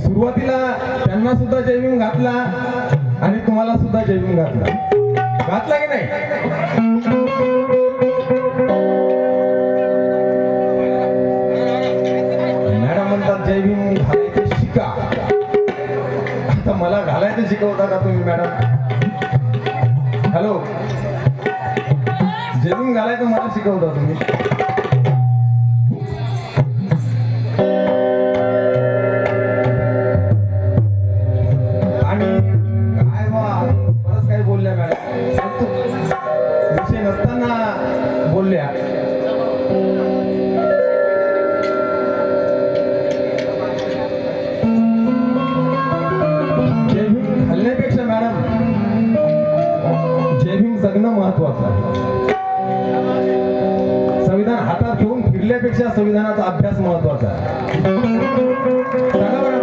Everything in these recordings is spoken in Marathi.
सुरुवातीला त्यांना सुद्धा जय भीम घातला आणि तुम्हाला सुद्धा जय भीम घातला की नाही? मॅडम म्हणतात जय भीम घालायचं शिका. आता मला घालायचं शिकवता का तुम्ही मॅडम? हॅलो, जय भीम घालायचं मला शिकवता तुम्ही? आणि काय बरंच काही बोलल्या मॅडम, विषय नसताना बोलल्या. जय भीम घालण्यापेक्षा मॅडम जय भीम जगणं महत्वाचं आहे. संविधान हातात घेऊन फिरल्यापेक्षा संविधानाचा अभ्यास महत्वाचा आहे. सांगा बरं,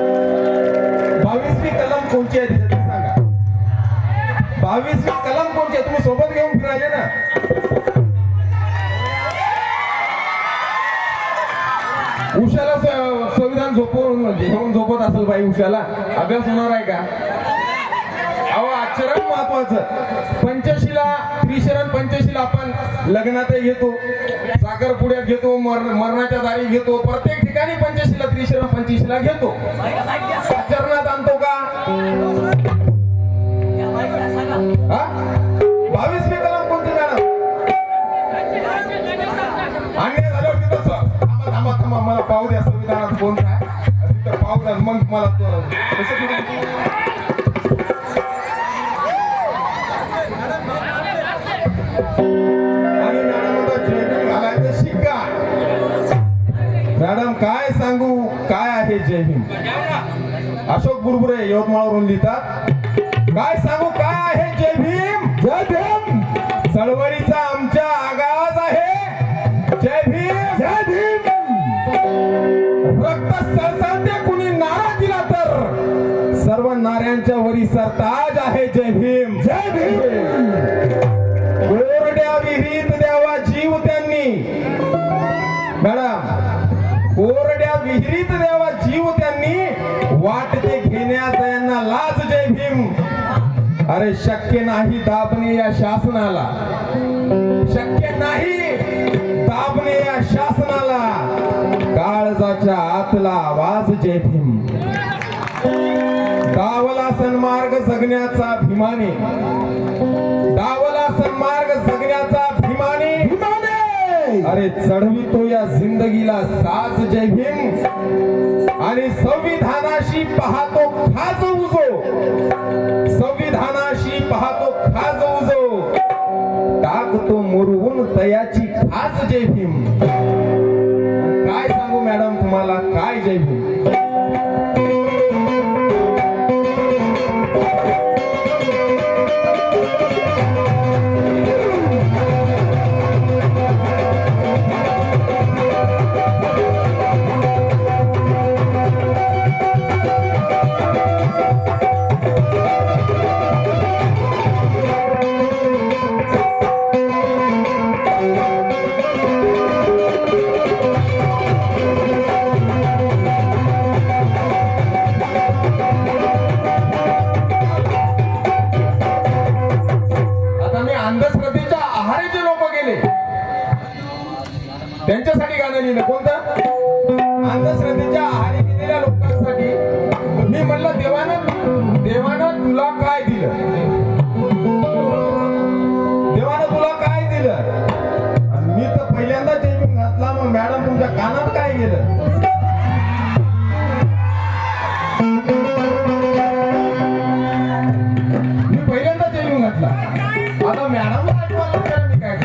22वी कलम कोणची आहे तिथे सांगा. 22वी कलम कोणची आहे? तुम्ही सोबत घेऊन फिरायले ना. उशाला संविधान घेऊन झोपत असेल बाई, उशाला अभ्यास होणार आहे का? अहो, आचरण महत्वाचं. पंचशीला, त्रिशरण पंचशीला आपण लग्नातही घेतो, साखरपुड्यात घेतो, मरणाच्या दारी घेतो, प्रत्येक ठिकाणी पंचशीला, त्रिशरण पंचशीला घेतो. आचरणात आणतो का? 22वी कलम कोणती मॅडम? अन्याय झाल्यावर तिथं थांबा थांबा मला पाहू द्या संविधानात कोणता आहे, तिथं पाहू द्या मग मला आणि मॅडम जय भीम घालायचं शिका. मॅडम काय सांगू काय आहे जय भीम? अशोक बुरबुरे यवतमाळवरून लिहितात, काय सांगू काय आहे जय भीम? जय भीम चळवळीचा आमच्या आगाज आहे. जय भीम, जय भीम. रक्त सळसळते कुणी नारा दिला तर सर्व नाऱ्यांच्या वरी सरताज आहे. जय भीम, जय भीम. कोरड्या विहिरीत द्यावा जीव त्यांनी. मॅडम, कोरड्या विहिरीत द्यावा जीव त्यांनी, वाटते घेण्याचा यांना लाज. जय भीम. अरे शक्य नाही दाबणे या शासनाला, शक्य नाही दाबणे या शासनाला, काळजाच्या आतला आवाज. जय भीम. दावला सन्मार्ग जगण्याचा अभिमानी, दावला सन्मार्ग जगण्याचा अभिमानी. अरे चढवितो या जिंदगीला साज. जय भीम. आणि संविधानाशी पाहतो खाज उजो, संविधानाशी पाहतो खाज उजो, टाकतो मुरवून तयाची खास. जय भीम. काय सांगू मॅडम तुम्हाला काय जय भीम? अंधश्रद्धेच्या आहारी जे लोक गेले त्यांच्यासाठी गाणं लिहिलं. कोणतं? अंधश्रद्धेच्या आहारी गेलेल्या लोकांसाठी. मी म्हणलं देवानं तुला काय दिलं? देवानं तुला काय दिलं? मी तर पहिल्यांदा जय भीम घातला, मग मॅडम तुमच्या कानात काय गेलं? मी पहिल्यांदा जय भीम घातला, आता मॅडम काय.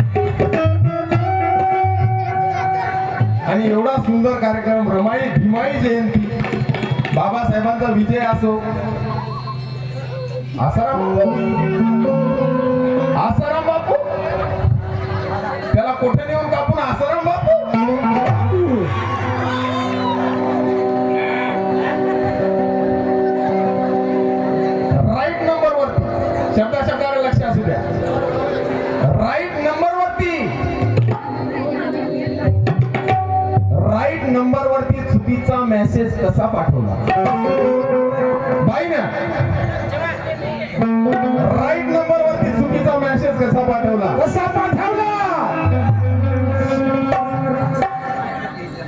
आणि एवढा सुंदर कार्यक्रम, रमाई भीमाई जयंती, बाबासाहेबांचा विजय असो, आसाराम बापू त्याला कोठे नेऊन कापून आसाराम बापू. राईट नंबर वरती शब्दाला लक्ष असू द्या. राईट नंबर वरती चुकीचा मेसेज मेसेज कसा पाठवला बाई ना राईट नंबर वरती चुकीचा मेसेज कसा पाठवला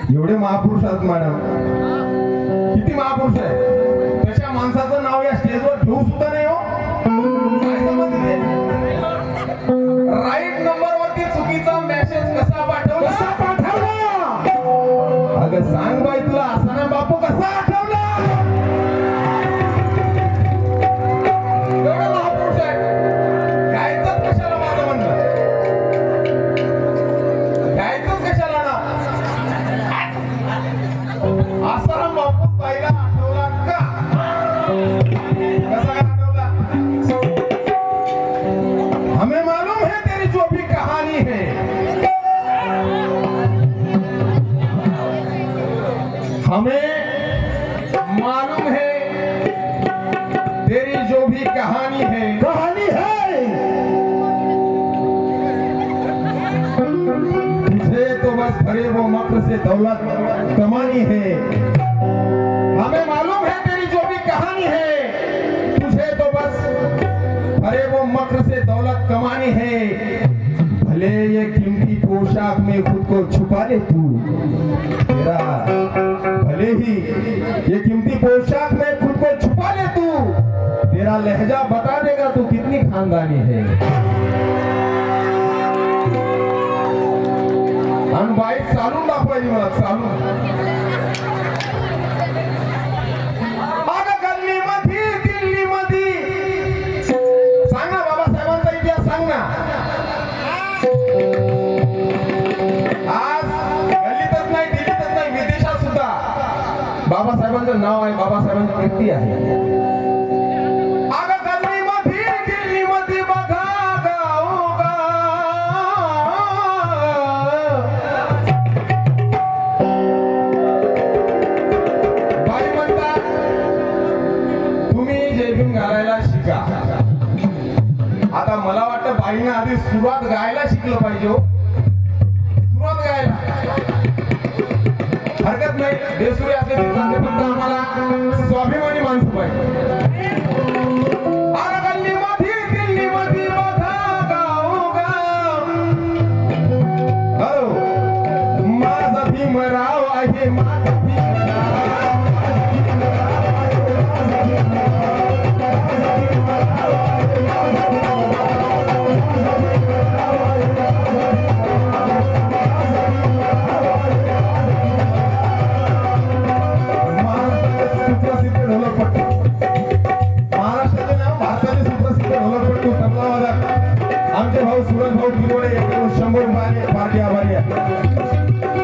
एवढे महापुरुष आहेत मॅडम किती महापुरुष आहे तशा माणसाचं नाव या स्टेजवर ठेवू सुद्धा नाही हो काय समजते राईट नंबर वरती चुकीचा मेसेज कसा पाठवला अगं सांग बाई तुला असा ना बापू कसा आठवला एवढा महापुरुष आहे गायचंच कशाला माझं म्हणणं गायचंच कशाला ना आसाराम बापू पहिला आठवला का कसा आठवला हमें मालूम है तेरी जो भी कहानी है हमें मालूम है तेरी जो भी कहानी है तुझे तो बस भरे वो मक्र से दौलत कमानी है हमें मालूम है तेरी जो भी कहानी है तुझे तो बस भरे वो मक्र से दौलत कमानी है भले ये कीमती पोशाक में खुद को छुपा ले तू तेरा भले ही ये कीमती पोशाक में खुद को छुपा ले तू तेरा लहजा बता देगा तू कितनी खानदानी है आणि बाईक चालून दाखवायची मला चालून गल्ली मध्ये दिल्ली मध्ये सांग ना बाबासाहेबांचा इतिहास सांग ना आज गल्लीतच नाही दिल्लीतच नाही विदेशात सुद्धा बाबासाहेबांचं नाव आहे बाबासाहेबांची कीर्ती आहे आता मला वाटतं बाईने आधी सुरुवात गायला शिकलं पाहिजे सुरुवात गायला हरकत नाही बेसुरी असले तरी चालते फक्त आम्हाला स्वाभिमानी माणसं पाहिजे गल्ली मध्ये दिल्ली मध्ये बघा गाव माझा भीमराव आहे माझा आमचे भाऊ सुरज भाऊ किरोडे 100 रुपये पार्टी आभारी आहे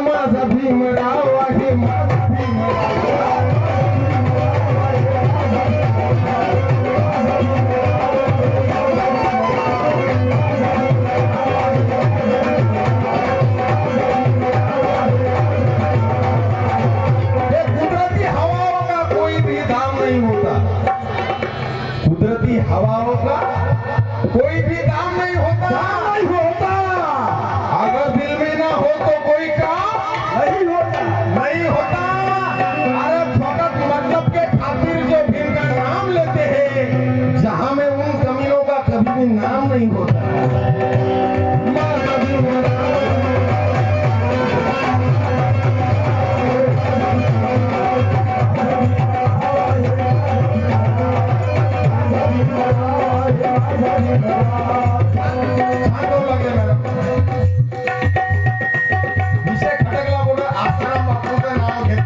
माझा भीमराव आहे माझा कुदरती हवाओं का कोई भी दाम नहीं होता कुदरती हवाओं का कोई भी दाम नहीं होता अगर दिल में ना हो तो कोई काम नहीं होता अरे फकत मतलब के खातिर जो भीम का नाम लेते हैं जहां में उन कमीनों का कभी भी नाम नहीं होता विषय खटकला बोल आसाराम बापूचं नाव घेत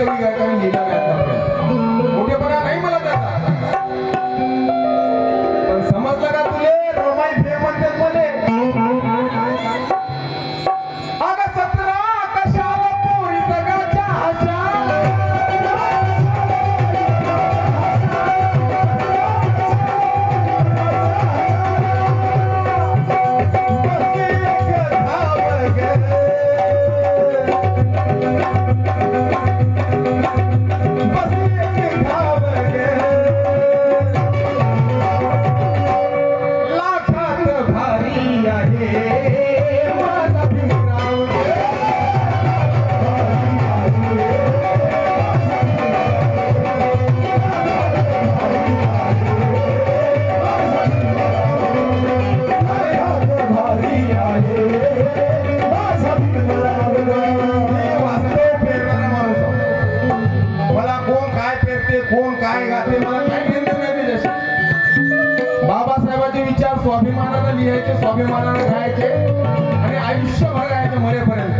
कवी गायकाने लिहिला नाही. मोठेपणा नाही मला त्याचा, पण समजलं का तुले रमाई भे म्हणतात मले. अगं 17 कशाला पोरी जगाच्या आशा. कोण काय गाते मला काय घेणं नाही त्याच्याशी. बाबासाहेबांचे विचार स्वाभिमानानं लिहायचे, स्वाभिमानानं गायचे आणि आयुष्यभर गायचे मरेपर्यंत.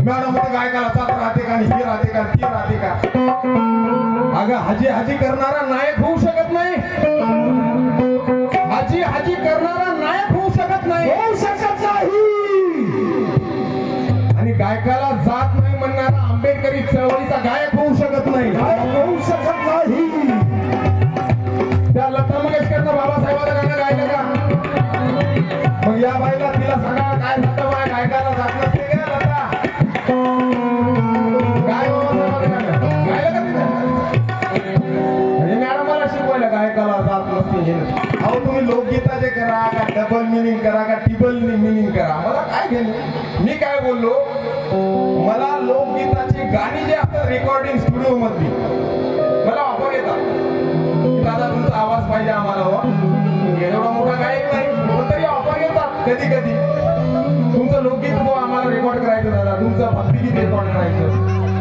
मॅडम गायकाला साथ राहते का, ही राहते का, ती राहते का. अगं हाजी हाजी करणारा नायक होऊ शकत नाही. हाजी हाजी करणारा नायक होऊ शकत नाही, होऊ शकत नाही. आणि गायकाला जात नाही म्हणणारा आंबेडकरी चळवळीचा गायक होऊ शकत नाही, होऊ शकत नाही. त्या लता मंगेशकरनं बाबासाहेबांचं गाणं गायलं का? मग या बाईला तिला सांगा काय म्हणतं बा गायकाला जात नसते का लता? काय बाबासाहेबांचं गाणं गायलं का तिथं? म्हणजे मॅडम मला शिकवायला गायकाला जात नसते हे. अहो तुम्ही लोकगीताचे करा का डबल मिनिंग करा का टिबल मिनिंग करा, मला काय घेणं. मी काय बोललो, मला लोकगीताची गाणी जे असतात रेकॉर्डिंग स्टुडिओ मधली मला ऑफर येतात की दादा तुमचा आवाज पाहिजे आम्हाला. एवढा मोठा गायक नाही पण तरी ऑफर येतात कधी कधी. तुमचं लोकगीत आम्हाला रेकॉर्ड करायचं दादा, तुमचं भक्तिगीत रेकॉर्ड करायचं,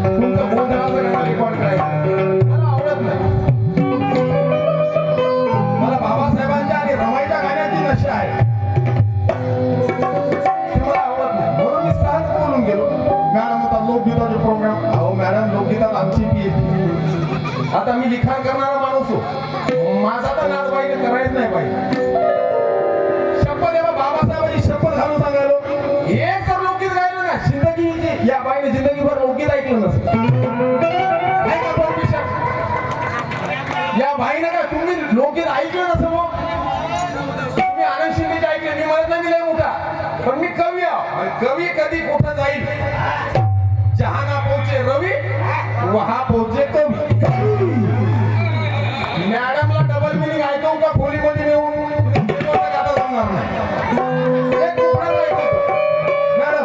तुमचं गोंधळाचं गाणं रेकॉर्ड करायचं. मला आवडत नाही. मला बाबासाहेबांच्या आणि रमाईच्या गाण्याची नशा आहे, ते मला आवडत नाही. म्हणून मी सहज बोलून गेलो. मॅडम होता लोकगीताचे प्रोग्राम. अहो मॅडम लोकगीतात आमची पी. आता मी लिखाण करणारा माणूस हो, माझा तर नाद पाहिजे करायच नाही पाहिजे. शपथ आहे बाबासाहेबांची शपथ घालून सांगायलो, हे जर लोकगीत गायलं ना जिंदगी, या बाईने जिंदगीभर लोकगीत ऐकलं नसतं. या बाईने का तुम्ही लोकगीत ऐकलं नसतं. मग तुम्ही आनंद शिंदेचे ऐकले, मी म्हणत नाही लय मोठा, पण मी कवी आहो. कवी कधी कुठं जाईल, जहाना पोहोचे रवी वहा पोहोचे कवी. मॅडमला डबल मिनिंग ऐकवू का खोलीमध्ये नेऊन गाता जमणार नाही. एक कोकणाला ऐकवतो. मॅडम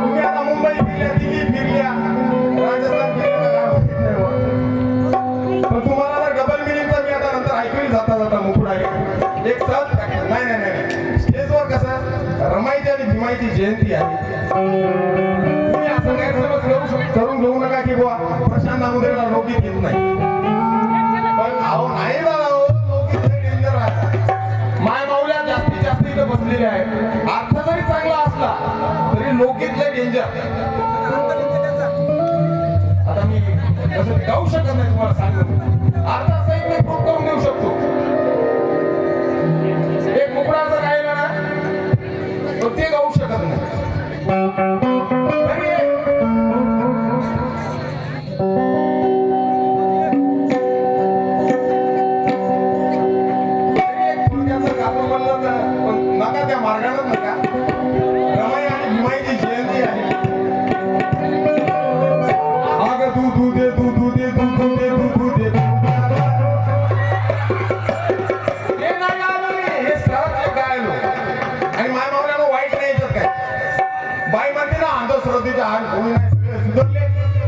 तुम्ही आता मुंबई फिरल्या, दिल्ली फिरल्या, राजस्थान फिरल्या, पण तुम्हाला जर डबल मिनिंगचा मी आता नंतर ऐकून जाता जाता मुकुट आहे एक सहज नाही नाही नाही. स्टेजवर कसं रमाईची आणि भीमाईची जयंती आहे, तुम्ही असं गैरसमज करून घेऊ नका की बुवा प्रशांत दामोदरेला लोकगीत येत नाही. पण अहो नाही दादा, लोकगीत डेंजर आहे. माय माऊल्या जास्तीत जास्त इथं बसलेले आहे. अर्थ जरी चांगला असला तरी लोकगीत लय डेंजर. आता मी कसं गाऊ शकत नाही तुम्हाला सांगतो, अर्थासहित मी प्रूफ करून देऊ शकतो. एक मुकडा जर गायला ना तर ते गाऊ शकत नाही. नका त्या मार्गाने नका. रमाई आणि भीमाईची जयंती आहे. अगं तू दे तू दे तू दे तू दे. हे नाही गायलो, हे सहज गायलो. आणि माय मावल्यानं वाईट नाही येतात काय. बाई म्हणते ना अंधश्रद्धेच्या हाल कोणी नाही, सगळे सुधरले.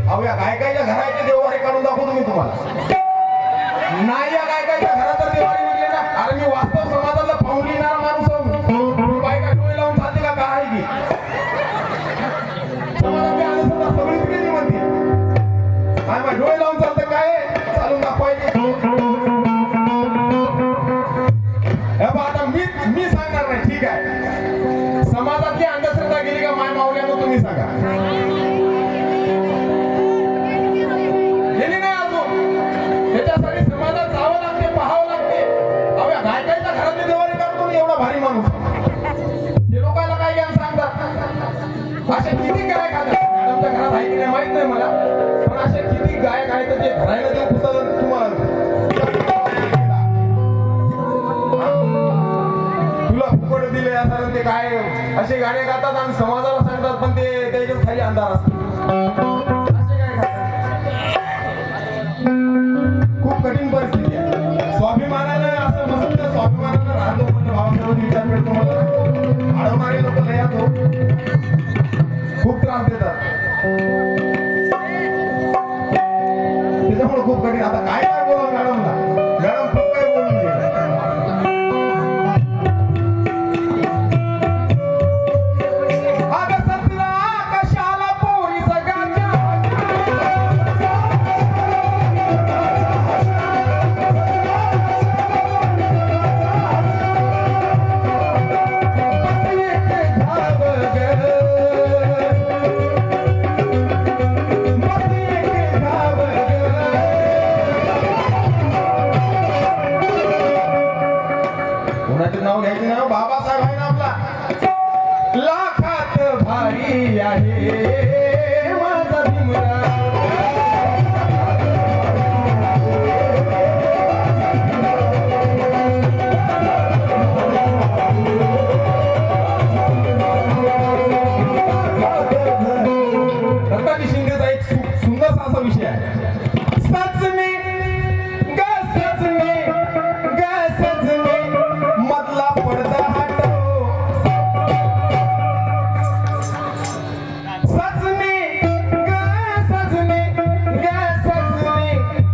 अहो या गायकाच्या घराचे देवारे काढून दाखवतो मी तुम्हाला. नाही या गायकाच्या घरात देवारे निघले ना. अरे मी वास्तव समाजाला पाहून लिहिणारा माणूस आहो. बायका डोळे लावून चालते का काय की समाजात अंधश्रद्धा सगळीच गेली म्हणते. आणि डोळे लावून चालतं काय चालून दाखवायचे. आता मी सांगणार नाही, ठीक आहे. समाजातली अंधश्रद्धा गेली का माय मावल्यानं तुम्ही सांगा. किती गायक आहेत मॅडमच्या घरात आहे की नाही माहित नाही मला, पण असे किती गायक आहेत जे घरायला देऊ पुस्तक तुम्हाला तुला फुकट दिले असं ते काय असे गाणे गातात आणि समाजाला सांगतात, पण ते त्याच्याच खाली अंधार असतो. असे काय गातात? खूप कठीण परिस्थिती आहे. स्वाभिमानानं असं मस्त स्वाभिमानानं राहतो, पण भावासोबत विचार करतो मला अडवणारे लोक लय येतो, खूप त्रास देतात. त्याच्यामुळे खूप कठीण. आता काय काय बोलावं मॅडमला, मॅडम खूप काय बोलून गेलं. नाव घ्यायचं नाव बाबासाहेब आहे ना आपला, लाखात भारी आहे माझा भीमराव. दत्ताजी शिंदेचा एक सुंदरसा असा विषय आहे, सचने ग सचने ग सचने मधला पडदा हटव, सचने ग सचने ग सचने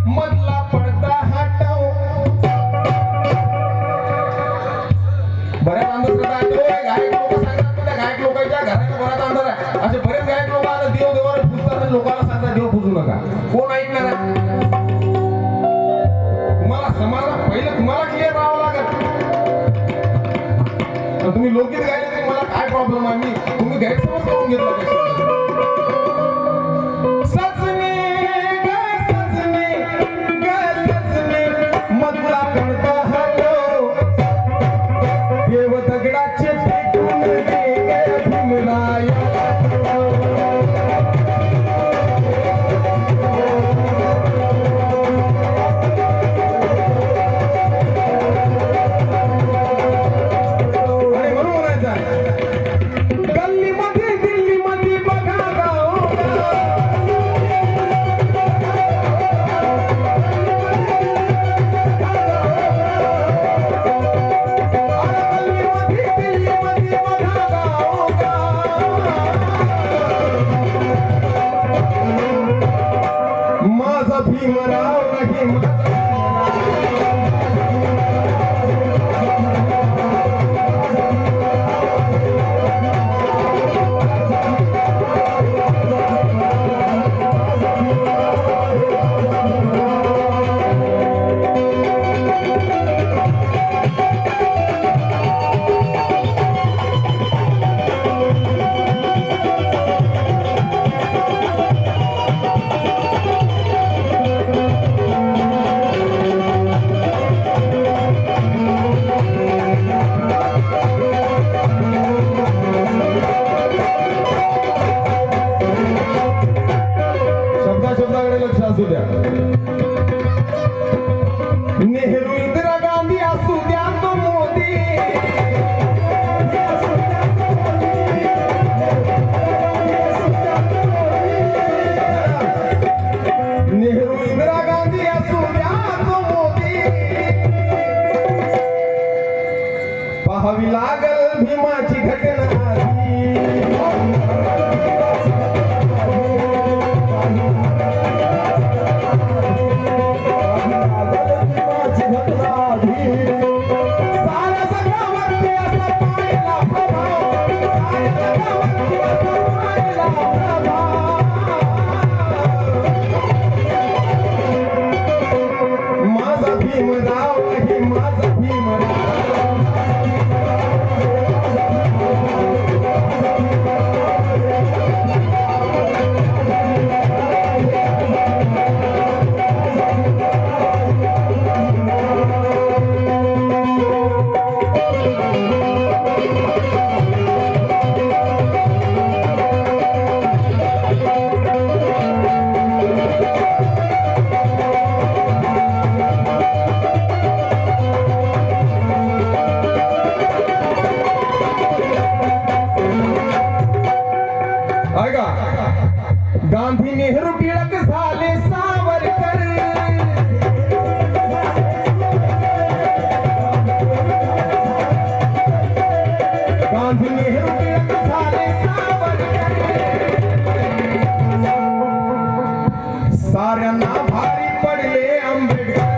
मधला पडदा हटव. बऱ्याच अंधश्रद्धा आहेत, गायक लोक सांगतात त्या गायक लोकांच्या घराच्या घरात अंधार आहे. असे बरेच गायक लोक आता देव देवाला पुजतात, लोकांना सांगतात देव पूजू नका. कोण ऐकणार आहे? तुम्हाला समाजाला पहिलं तुम्हाला क्लिअर राहावं लागेल. तुम्ही लोकगीत गायले तरी मला काय प्रॉब्लेम आहे, मी तुम्ही गैरसमज करून घेतला का? सचने ग सचने ग सचने मधला पडदा हटव, देव दगडाचे पेटून दे भीमराय. माझा भीमराव नाही शब्दाकडे लक्ष असू द्या. नेहरू इंदिरा गांधी असू द्या तो मोदी, नेहरू इंदिरा गांधी असू द्या तो मोदी, पाहावी लागल भीमाची घटना. माझा भीमराव आहे माझा भीमराव. गांधी नेहरू टिळक झाले सावरकर गांधी नेहरू टिळक झाले सावरकर साऱ्यांना भारी पडले आंबेडकर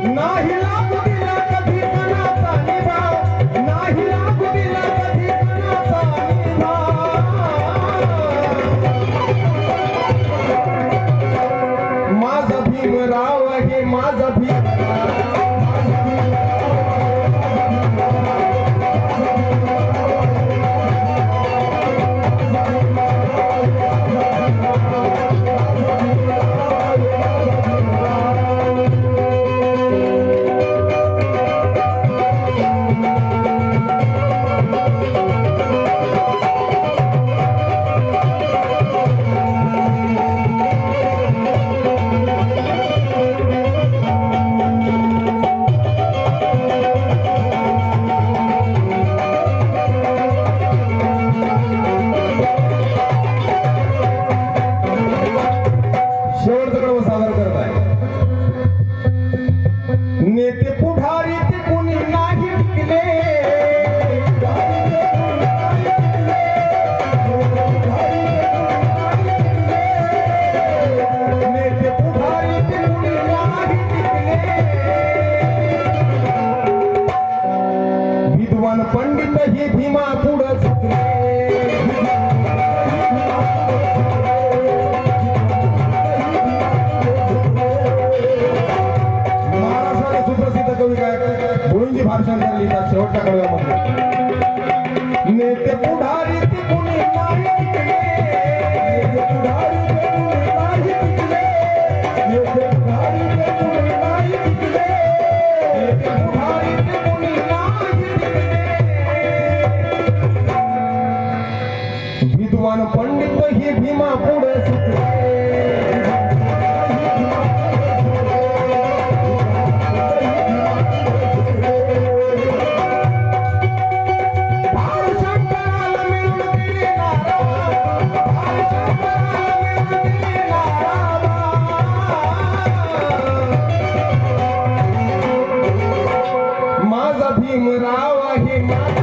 नाही लागू दिला कधी मनाचा निभाव नाही लागू दिला कधी मनाचा निभाव माझा भीमराव हे माझा भीमराव नेते पुढारी ते कोणी नाही टिकले नेते पुढारी ते कोणी नाही टिकले विद्वान पंडित हे भीमा पुढे झुकले भाषण लिहितात शेवटच्या कडव्यामध्ये नेते पुढारी ते कोणी नाही टिकले नेते पुढारी ते कोणी नाही टिकले नेते पुढारी ते कोणी नाही टिकले नेते पुढारी ते कोणी नाही टिकले विद्वान पंडित हे भीमा पुढे सुटले माझा भीमराव आहे माझा